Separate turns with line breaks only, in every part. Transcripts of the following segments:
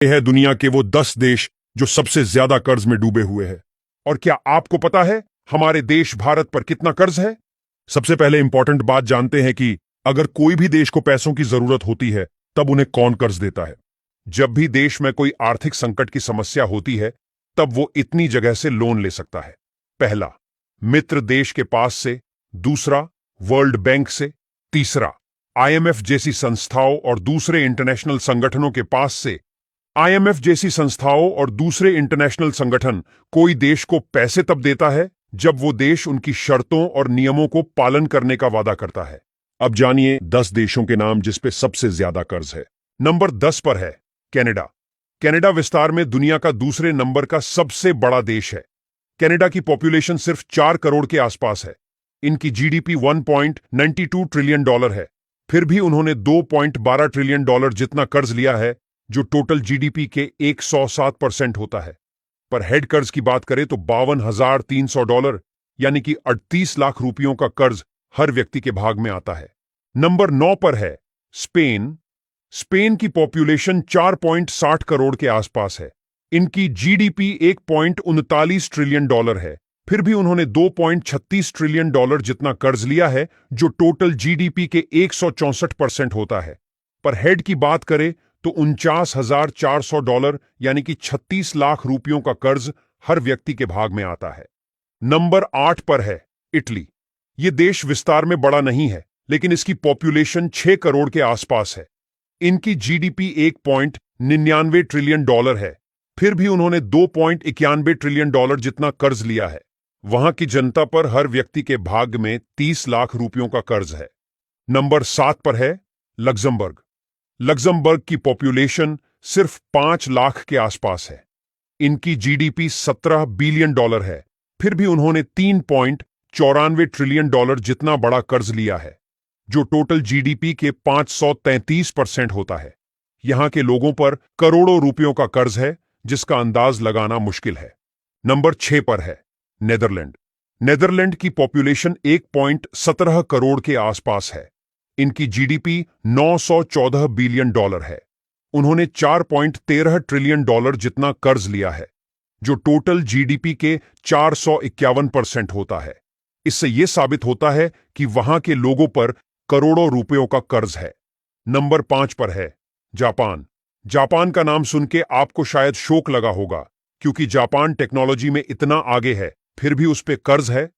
ये है दुनिया के वो 10 देश जो सबसे ज्यादा कर्ज में डूबे हुए हैं। और क्या आपको पता है हमारे देश भारत पर कितना कर्ज है? सबसे पहले इंपॉर्टेंट बात जानते हैं कि अगर कोई भी देश को पैसों की जरूरत होती है तब उन्हें कौन कर्ज देता है। जब भी देश में कोई आर्थिक संकट की समस्या होती है तब वो इतनी जगह से लोन ले सकता है। पहला, मित्र देश के पास से। दूसरा, वर्ल्ड बैंक से। तीसरा, आईएमएफ जैसी संस्थाओं और दूसरे इंटरनेशनल संगठनों के पास से। आईएमएफ जैसी संस्थाओं और दूसरे इंटरनेशनल संगठन कोई देश को पैसे तब देता है जब वो देश उनकी शर्तों और नियमों को पालन करने का वादा करता है। अब जानिए 10 देशों के नाम जिस पे सबसे ज्यादा कर्ज है। नंबर 10 पर है कनाडा। कनाडा विस्तार में दुनिया का दूसरे नंबर का सबसे बड़ा देश है। कनाडा की पॉपुलेशन सिर्फ 4 करोड़ के आसपास है। इनकी जीडीपी $1.92 ट्रिलियन है। फिर भी उन्होंने $2.12 ट्रिलियन जितना कर्ज लिया है, जो टोटल जीडीपी के 107% होता है। पर हेड कर्ज की बात करें तो $52,300 यानी कि 38 लाख रुपयों का कर्ज हर व्यक्ति के भाग में आता है। नंबर 9 पर है स्पेन। स्पेन की पॉपुलेशन 4.60 करोड़ के आसपास है। इनकी जीडीपी $1.39 ट्रिलियन है। फिर भी उन्होंने $2.36 ट्रिलियन जितना कर्ज लिया है, जो टोटल जीडीपी के 164% होता है। पर हेड की बात करें तो $49,400 यानी कि 36 लाख रुपयों का कर्ज हर व्यक्ति के भाग में आता है। नंबर 8 पर है इटली। यह देश विस्तार में बड़ा नहीं है, लेकिन इसकी पॉपुलेशन 6 करोड़ के आसपास है। इनकी जीडीपी $1.99 ट्रिलियन है। फिर भी उन्होंने $2.91 ट्रिलियन जितना कर्ज लिया है। वहां की जनता पर हर व्यक्ति के भाग में 30 लाख रुपयों का कर्ज है। नंबर 7 पर है लग्जमबर्ग। लग्जमबर्ग की पॉपुलेशन सिर्फ 5 लाख के आसपास है। इनकी जीडीपी $17 बिलियन है। फिर भी उन्होंने $3.94 ट्रिलियन जितना बड़ा कर्ज लिया है, जो टोटल जीडीपी के 533% होता है। यहां के लोगों पर करोड़ों रुपयों का कर्ज है, जिसका अंदाज लगाना मुश्किल है। नंबर 6 पर है नेदरलैंड। नेदरलैंड की पॉपुलेशन 1.17 करोड़ के आसपास है। इनकी जीडीपी $914 बिलियन है। उन्होंने $4.13 ट्रिलियन जितना कर्ज लिया है, जो टोटल जीडीपी के 451% होता है। इससे यह साबित होता है कि वहां के लोगों पर करोड़ों रुपयों का कर्ज है। नंबर 5 पर है जापान। जापान का नाम सुन के आपको शायद शौक लगा होगा, क्योंकि जापान टेक्नोलॉजी में इतना आगे है, फिर भी उस पे कर्ज है।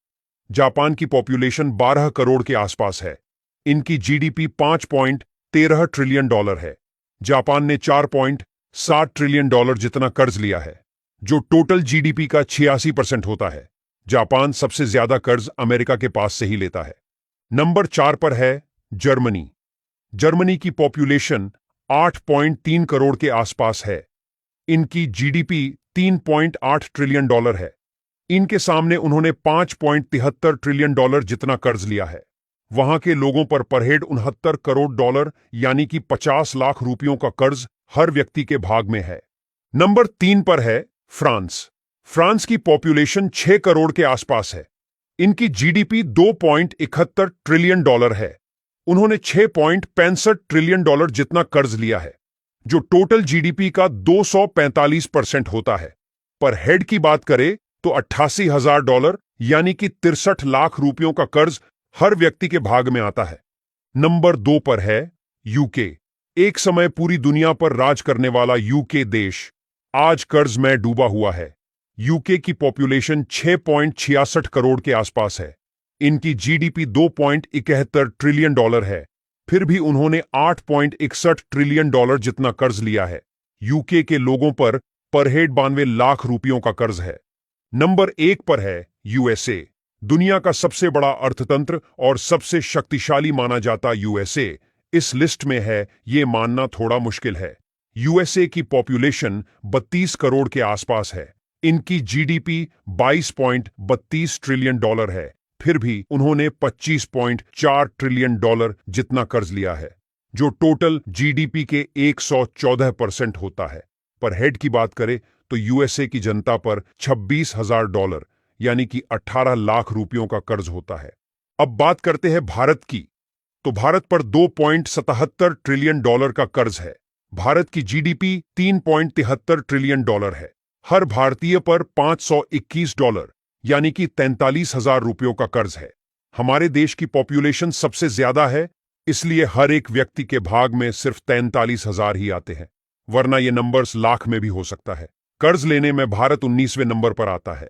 जापान की पॉपुलेशन 12 करोड़ के आसपास है। इनकी जीडीपी $5.13 ट्रिलियन है। जापान ने $4.60 ट्रिलियन जितना कर्ज लिया है, जो टोटल जीडीपी का 86% होता है। जापान सबसे ज्यादा कर्ज अमेरिका के पास से ही लेता है। नंबर 4 पर है जर्मनी। जर्मनी की पॉपुलेशन 8.3 करोड़ के आसपास है। इनकी जीडीपी $3.8 ट्रिलियन है। इनके सामने उन्होंने $5.73 ट्रिलियन जितना कर्ज लिया है। वहां के लोगों पर हेड $69 करोड़ यानी कि 50 लाख रुपयों का कर्ज हर व्यक्ति के भाग में है। नंबर 3 पर है फ्रांस। फ्रांस की पॉपुलेशन 6 करोड़ के आसपास है। इनकी जीडीपी $2.71 ट्रिलियन है। उन्होंने $6.65 ट्रिलियन जितना कर्ज लिया है, जो टोटल जीडीपी का 245% होता है। पर हेड की बात करें तो $88,000 यानी कि 63 लाख रुपयों का कर्ज हर व्यक्ति के भाग में आता है। नंबर 2 पर है यूके। एक समय पूरी दुनिया पर राज करने वाला यूके देश आज कर्ज में डूबा हुआ है। यूके की पॉपुलेशन 6.66 करोड़ के आसपास है। इनकी जीडीपी $2.71 ट्रिलियन है। फिर भी उन्होंने $8.61 ट्रिलियन जितना कर्ज लिया है। यूके के लोगों पर हेड 92 लाख रुपयों का कर्ज है। नंबर 1 पर है यूएसए। दुनिया का सबसे बड़ा अर्थतंत्र और सबसे शक्तिशाली माना जाता यूएसए इस लिस्ट में है, ये मानना थोड़ा मुश्किल है। यूएसए की पॉपुलेशन 32 करोड़ के आसपास है। इनकी जीडीपी $22.32 ट्रिलियन है। फिर भी उन्होंने $25.4 ट्रिलियन जितना कर्ज लिया है, जो टोटल जीडीपी के 114% होता है। पर हेड की बात करें तो यूएसए की जनता पर $26,000 यानी कि 18 लाख रुपयों का कर्ज होता है। अब बात करते हैं भारत की, तो भारत पर $2.77 ट्रिलियन का कर्ज है। भारत की जीडीपी $3.73 ट्रिलियन है। हर भारतीय पर $521 यानी कि 43,000 रुपयों का कर्ज है। हमारे देश की पॉपुलेशन सबसे ज्यादा है, इसलिए हर एक व्यक्ति के भाग में सिर्फ 43,000 ही आते हैं, वरना ये नंबर्स लाख में भी हो सकता है। कर्ज लेने में भारत 19वें नंबर पर आता है।